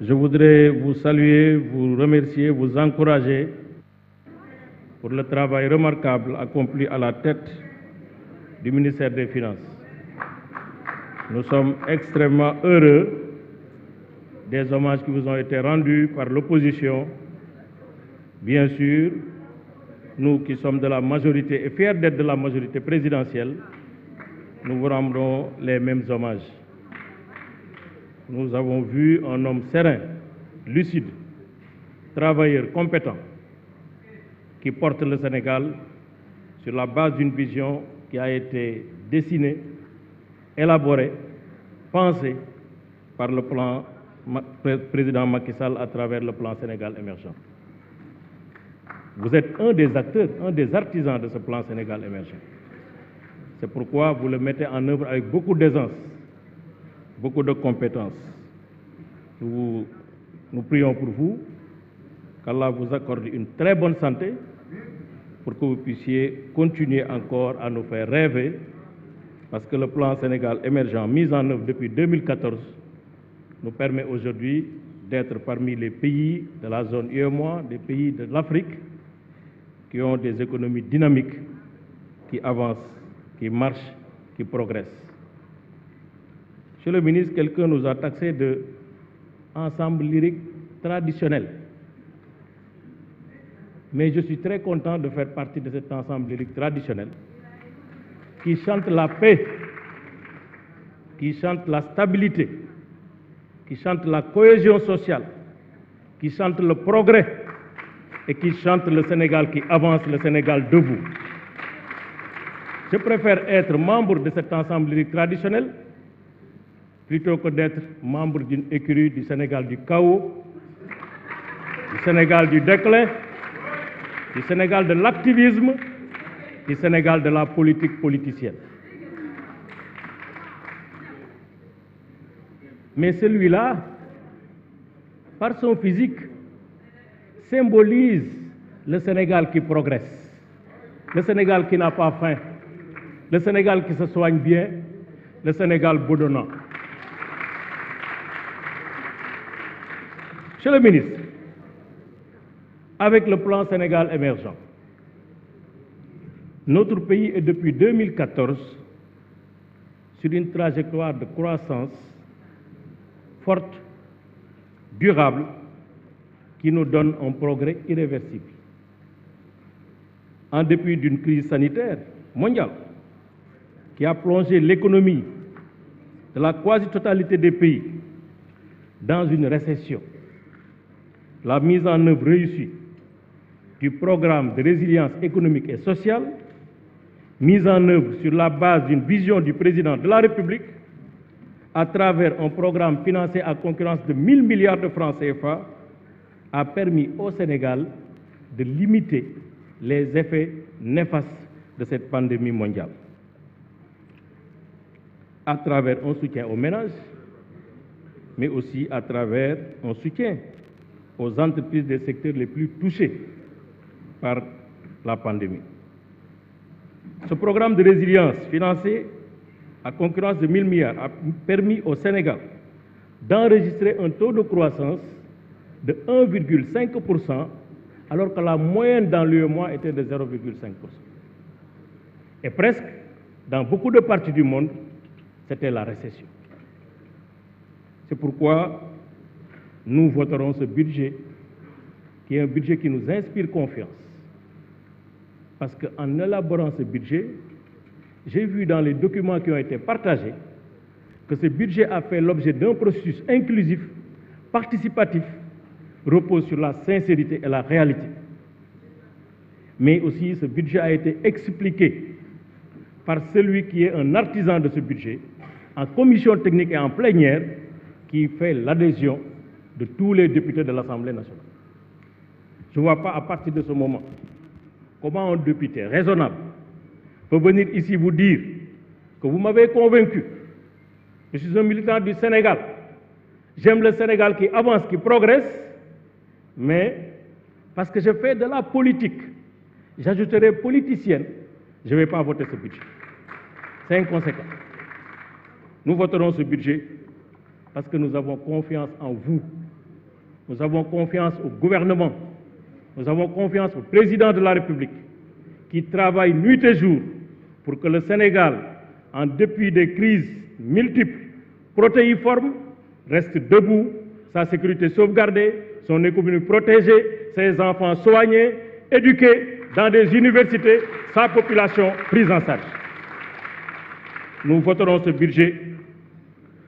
Je voudrais vous saluer, vous remercier, vous encourager pour le travail remarquable accompli à la tête du ministère des Finances. Nous sommes extrêmement heureux des hommages qui vous ont été rendus par l'opposition. Bien sûr, nous qui sommes de la majorité et fiers d'être de la majorité présidentielle, nous vous rendrons les mêmes hommages. Nous avons vu un homme serein, lucide, travailleur, compétent, qui porte le Sénégal sur la base d'une vision qui a été dessinée, élaborée, pensée par le président Macky Sall à travers le plan Sénégal émergent. Vous êtes un des acteurs, un des artisans de ce plan Sénégal émergent. C'est pourquoi vous le mettez en œuvre avec beaucoup d'aisance, beaucoup de compétences. Nous prions pour vous, qu'Allah vous accorde une très bonne santé pour que vous puissiez continuer encore à nous faire rêver, parce que le plan Sénégal émergent mis en œuvre depuis 2014 nous permet aujourd'hui d'être parmi les pays de la zone UEMOA, des pays de l'Afrique, qui ont des économies dynamiques, qui avancent, qui marchent, qui progressent. Monsieur le ministre, quelqu'un nous a taxé d'ensemble lyrique traditionnel. Mais je suis très content de faire partie de cet ensemble lyrique traditionnel qui chante la paix, qui chante la stabilité, qui chante la cohésion sociale, qui chante le progrès et qui chante le Sénégal qui avance, le Sénégal debout. Je préfère être membre de cet ensemble lyrique traditionnel plutôt que d'être membre d'une écurie du Sénégal du chaos, du Sénégal du déclin, du Sénégal de l'activisme, du Sénégal de la politique politicienne. Mais celui-là, par son physique, symbolise le Sénégal qui progresse, le Sénégal qui n'a pas faim, le Sénégal qui se soigne bien, le Sénégal boudonnant. Monsieur le ministre, avec le plan Sénégal émergent, notre pays est depuis 2014 sur une trajectoire de croissance forte, durable, qui nous donne un progrès irréversible. En dépit d'une crise sanitaire mondiale qui a plongé l'économie de la quasi-totalité des pays dans une récession, la mise en œuvre réussie du programme de résilience économique et sociale, mise en œuvre sur la base d'une vision du président de la République, à travers un programme financé à concurrence de 1 000 milliards de francs CFA, a permis au Sénégal de limiter les effets néfastes de cette pandémie mondiale. À travers un soutien aux ménages, mais aussi à travers un soutien aux entreprises des secteurs les plus touchés par la pandémie. Ce programme de résilience financé à concurrence de 1 000 milliards a permis au Sénégal d'enregistrer un taux de croissance de 1,5%, alors que la moyenne dans l'UEMOA était de 0,5%. Et presque, dans beaucoup de parties du monde, c'était la récession. C'est pourquoi nous voterons ce budget, qui est un budget qui nous inspire confiance. Parce qu'en élaborant ce budget, j'ai vu dans les documents qui ont été partagés que ce budget a fait l'objet d'un processus inclusif, participatif, repose sur la sincérité et la réalité. Mais aussi, ce budget a été expliqué par celui qui est un artisan de ce budget, en commission technique et en plénière, qui fait l'adhésion de tous les députés de l'Assemblée nationale. Je ne vois pas à partir de ce moment comment un député raisonnable peut venir ici vous dire que vous m'avez convaincu. Je suis un militant du Sénégal. J'aime le Sénégal qui avance, qui progresse, mais parce que je fais de la politique, j'ajouterai politicienne, je ne vais pas voter ce budget. C'est inconséquent. Nous voterons ce budget parce que nous avons confiance en vous, Nous avons confiance au gouvernement, nous avons confiance au président de la République qui travaille nuit et jour pour que le Sénégal, en dépit des crises multiples, protéiformes, reste debout, sa sécurité sauvegardée, son économie protégée, ses enfants soignés, éduqués dans des universités, sa population prise en charge. Nous voterons ce budget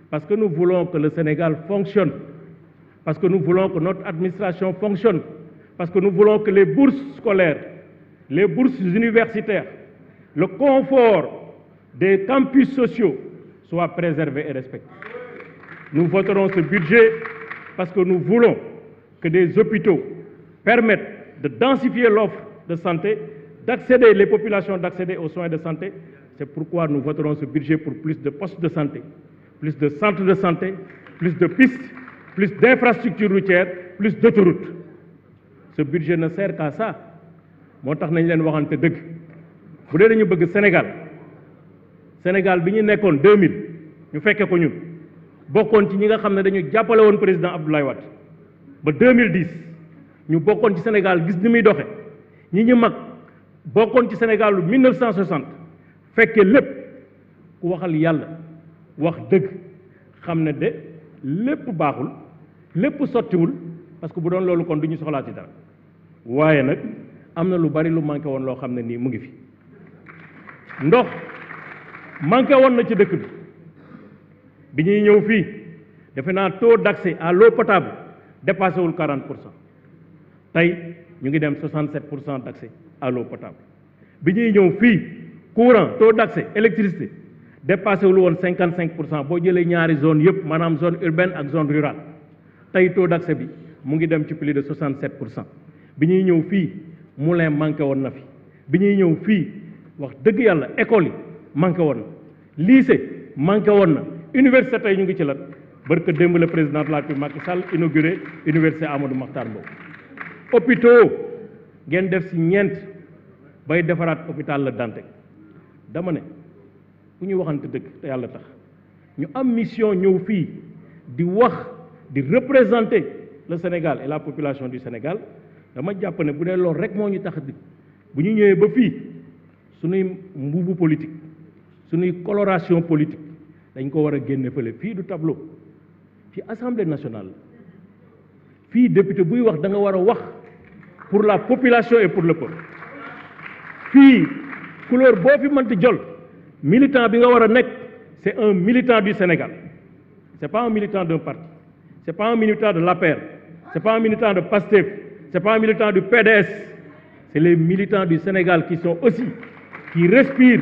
parce que nous voulons que le Sénégal fonctionne, parce que nous voulons que notre administration fonctionne, parce que nous voulons que les bourses scolaires, les bourses universitaires, le confort des campus sociaux soient préservés et respectés. Nous voterons ce budget parce que nous voulons que des hôpitaux permettent de densifier l'offre de santé, d'accéder, les populations d'accéder aux soins de santé. C'est pourquoi nous voterons ce budget pour plus de postes de santé, plus de centres de santé, plus de pistes, plus d'infrastructures routières, plus d'autoroutes. Ce budget ne sert qu'à ça. moo tax nañ leen waxante dëgg bu dee dañu bëgg Sénégal bi ñu nekkoon 2000 ñu fekke ko ñun bokkoon ci ñi nga xam ne dañu jàppale woon président Abdoulaye Wade ba 2010 ñu bokkoon ci Sénégal gis ni muy doxe ñi ñu mag bokkoon ci Sénégal lu 1960 fekke lépp ku waxal yàlla wax dëgg xam ne de lépp baaxul lépp sottiwul parce que bu doon loolu kon du ñu soxlaati dara waaye nag am na lu bari lu manqué woon loo xam ne nii mu ngi fi ndox manqué woon na ci dëkk bi ñuy ñëw fii defe naa taux d'accès à l'eau potable dépassé wul 40% tey ñu ngi dem 67% d'accès à l'eau potable bi ñuy ñëw fii courant taux d'accès électricité dépassé wul woon 55% boo jëlee ñaari zone yëpp maanaam zone urbaine ak zone rurale tey taux d'accès bi mu ngi dem ci plus de 67%. bi ñuy ñëw fii moulin manqué woon na fi bi ñuy ñëw fii wax dëgg yàlla école yi manqué woon na lycée manqué woon na université tey ñu ngi ci la barke démb le président de la République Macky Sall inauguré université Amadou Mahtar Mbow. hôpitaux ngeen def si ñeent bay defaraat hôpital La Dantec dama ne bu ñu waxante dëgg te yàlla tax ñu am mission ñëw fii di wax di représenter le Sénégal et la population du Sénégal dama jàpp ne bu dee loolu rek moo ñu tax di bu ñu ñëwee ba fii suñuy mbubu politique suñuy coloration politique dañ ko war a génne fële fii du tableau ci assemblée nationale fii député buy wax da nga war a wax pour la population et pour le peuple fii couleur boo fi mënti jol militant bi nga war a nekk c'est un militant du Sénégal c'est pas un militant d'un parti c'est pas un militant de l'APR c'est pas un militant de PASTEF c'est pas un militant du PDS c'est les militants du Sénégal qui sont aussi qui respirent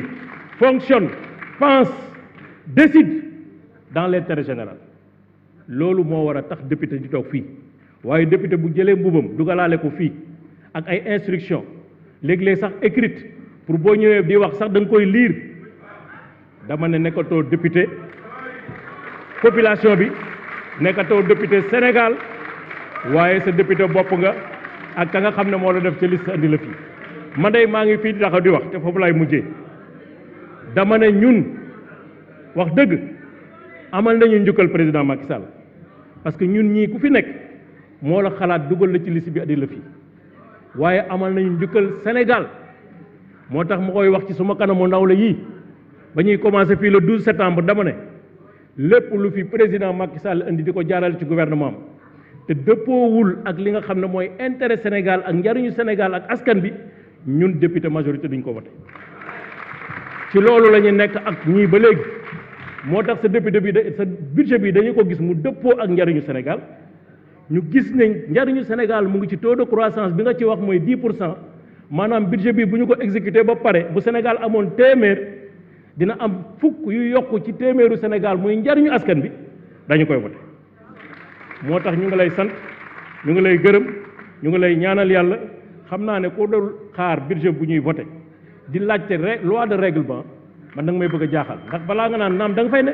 fonctionnent pensent décident dans l'intérêt général loolu moo war a tax député di toog fii waaye député bu jëlee mbubam dugalaale ko fii ak ay instructions léeg-léeg sax écrite pour boo ñëwee di wax sax da nga koy lire dama ne nekkatoo député population bi nekkatoo député Sénégal waaye sa député bopp nga ak ka nga xam ne moo la def ci liste andi la fii man de maa ngi fii di taxaw di wax te foofu laay mujjee dama ne ñun wax dëgg amal nañu njukkal président Macky Sall parce que ñun ñii ku fi nekk moo la xalaat dugal la ci liste bi andi la fii waaye amal nañu njukkal Sénégal moo tax ma koy wax ci suma kanamu ndaw la yii ba ñuy commencé fii le 12 septembre dama ne lépp lu fi président Macky Sall indi di ko jaaral ci gouvernement am te dëppoowul ak li nga xam ne mooy intérêt Sénégal ak njariñu Sénégal ak askan bi ñun député majorité duñ ko voté ci loolu la ñu nekk ak ñii ba léegi moo tax sa député bi sa budget bi dañu ko gis mu dëppoo ak njariñu Sénégal ñu gis ne njariñu Sénégal mu ngi ci taux de croissance bi nga ci wax mooy 10% maanaam budget bi bu ñu ko exécuté ba pare bu Sénégal amoon téeméer dina am fukk yu yokku ci téeméeru Sénégal muy njariñu askan bi dañu koy voté moo tax ñu ngi lay sant ñu ngi lay gërëm ñu ngi lay ñaanal yàlla xam naa ne ko dul xaar budget bu ñuy voté di laajte loi de règlement man da nga may bëgg a jaaxal ndax balaa nga naan naam da nga fay ne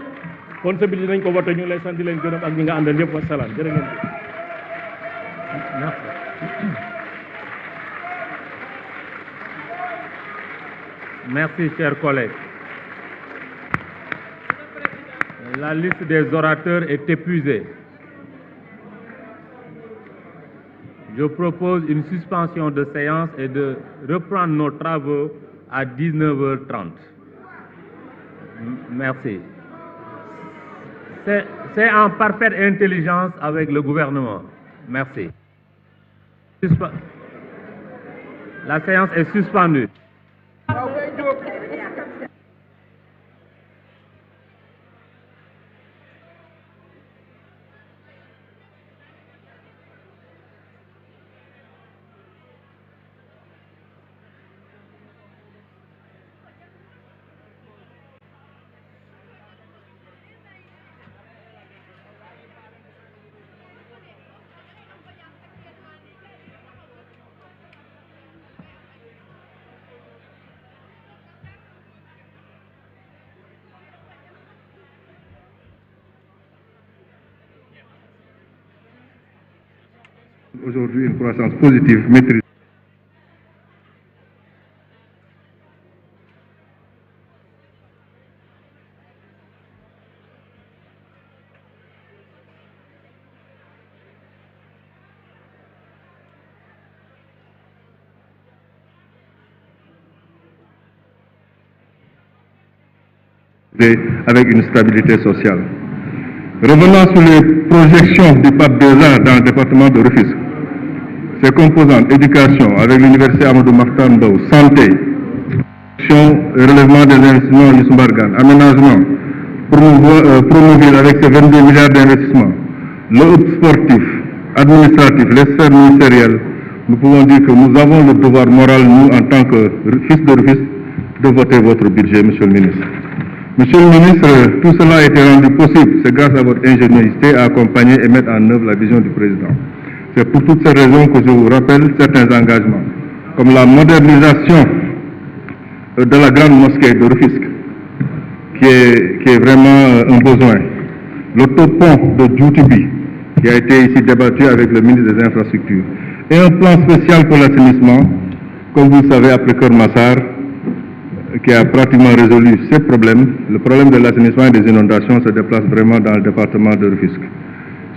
kon sa budget nañ ko voté ñu ngi lay sant di leen gërëm ak ñi nga àndal yëpp wasalaam jërë ngeen jëf. Merci, chers collègues. La liste des orateurs est épuisée. Je propose une suspension de séance et de reprendre nos travaux à 19h30. Merci. C'est en parfaite intelligence avec le gouvernement. Merci. La séance est suspendue. Aujourd'hui, une croissance positive maîtrisée. Avec une stabilité sociale. Revenant sur les projections du PAP 2A dans le département de Rufisque, ses composantes éducation avec l'université Amadou Mahtar Mbow, santé, relèvement des investissements Youssou Mbargane, aménagement, promouvoir avec ses 22 milliards d'investissements, le hub sportif, administratif, les sphères ministérielles, nous pouvons dire que nous avons le devoir moral, nous, en tant que fils de Rufisque, de voter votre budget, Monsieur le ministre. Monsieur le ministre, tout cela a été rendu possible. C'est grâce à votre ingéniosité à accompagner et mettre en œuvre la vision du président. C'est pour toutes ces raisons que je vous rappelle certains engagements, comme la modernisation de la grande mosquée de Rufisque, qui est vraiment un besoin. L'autopont de Djoutibi, qui a été ici débattu avec le ministre des Infrastructures. Et un plan spécial pour l'assainissement, comme vous le savez, après Kermassar, qui a pratiquement résolu ces problèmes. Le problème de l'assainissement et des inondations se déplace vraiment dans le département de Rufisque.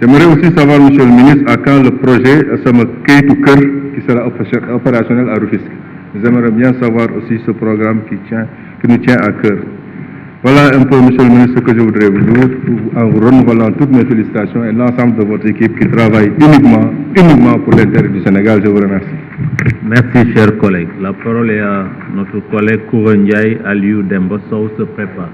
J'aimerais aussi savoir, Monsieur le ministre, à quand le projet Sama Keitou Keur qui sera opérationnel à Rufisque. J'aimerais bien savoir aussi ce programme qui nous tient à cœur. Voilà un peu, Monsieur le ministre, ce que je voudrais vous dire, en vous renouvelant toutes mes félicitations et l'ensemble de votre équipe qui travaille uniquement pour l'intérêt du Sénégal. Je vous remercie. Merci, chers collègues. La parole est à notre collègue Koura Ndiaye. Aliou Demba Sow se prépare.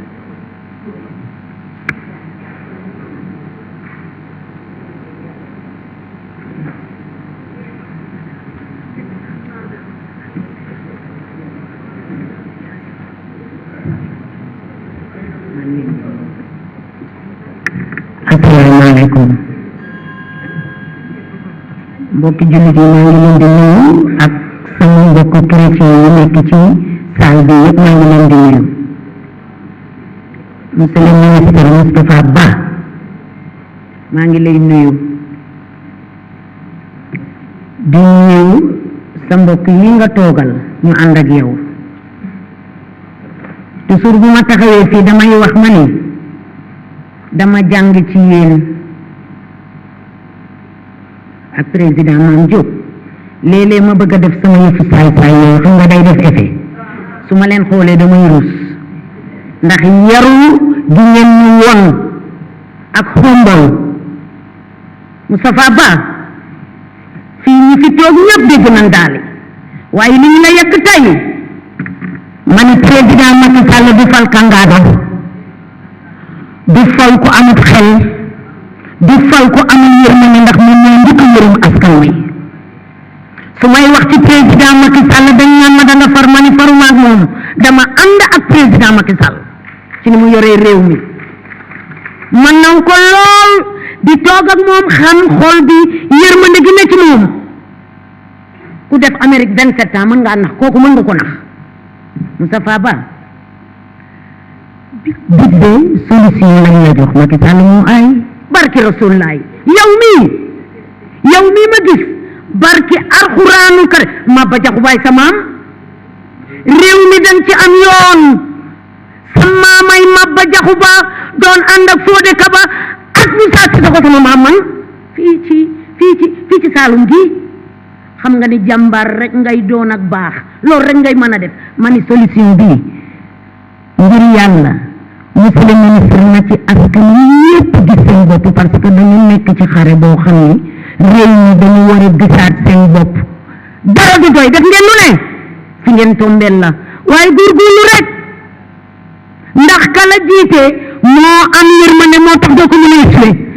Asalaamaaleykum mbokki jullit yi maa ngi leen di nuyu ak sama mbokku chrétien yi nekk ci salle bi yëpp maa ngi leen di nuyu. Monsieur le ministre Moustapha Ba maa ngi lay nuyu di nuyu sa mbokk yi nga toogal ñu ànd ak yow. toujours bu ma taxawee fii damay wax ma ni dama jàng ci yéen ak président Mame Diop léeg-léeg ma bëgg a def sama yëfu saay-saay yooyu xam nga day def effet su ma leen xoolee damay rus ndax yaru gi ngeen ñu won ak xombol Moustapha Ba fii ñi fi toog ñëpp dégg nañ daali waaye li ñu la yekk tey ma ni président Macky Sall du fal kangaado du fal ko amut xel du fal ko amul yërmande ndax moom moo njëkk yërëm askan wi su may wax ci président Macky Sall dañ naan ma danga far ma ni faruma ak moom dama ànd ak président Macky Sall ci ni mu yoree réew mi man naw ko lool di toog ak moom xam xool bi yërmande gi ne ci moom ku def Amérique 27 ans mën ngaa nax kooku mën nga ko nax Moustapha Ba budde solution lañ la jox Macky Sall moo ay barki Rasulullah yow mii ma gis barki alxuraanu kër ma ba jaxu baay sa maam réew mi dañ ci am yoon sa maamay ma ba jaxu ba doon ànd ak Fodé Kaba ak ñu saa si ko sama maam man fii ci Saalum gi xam nga ni jàmbaar rek ngay doon ak baax loolu rek ngay mën a def ma ni solution bii ngir yàlla monsieur le ministre na ci askan wi yépp gis seen bopp parce que dañu nekk ci xare boo xam ni réew mi dañu war a gisaat seen bopp dara du doy def ngeen lu ne fi ngeen tombeel la waaye góorgóorlu rek ndax kala jiite moo am yërmande moo tax doo ko mën a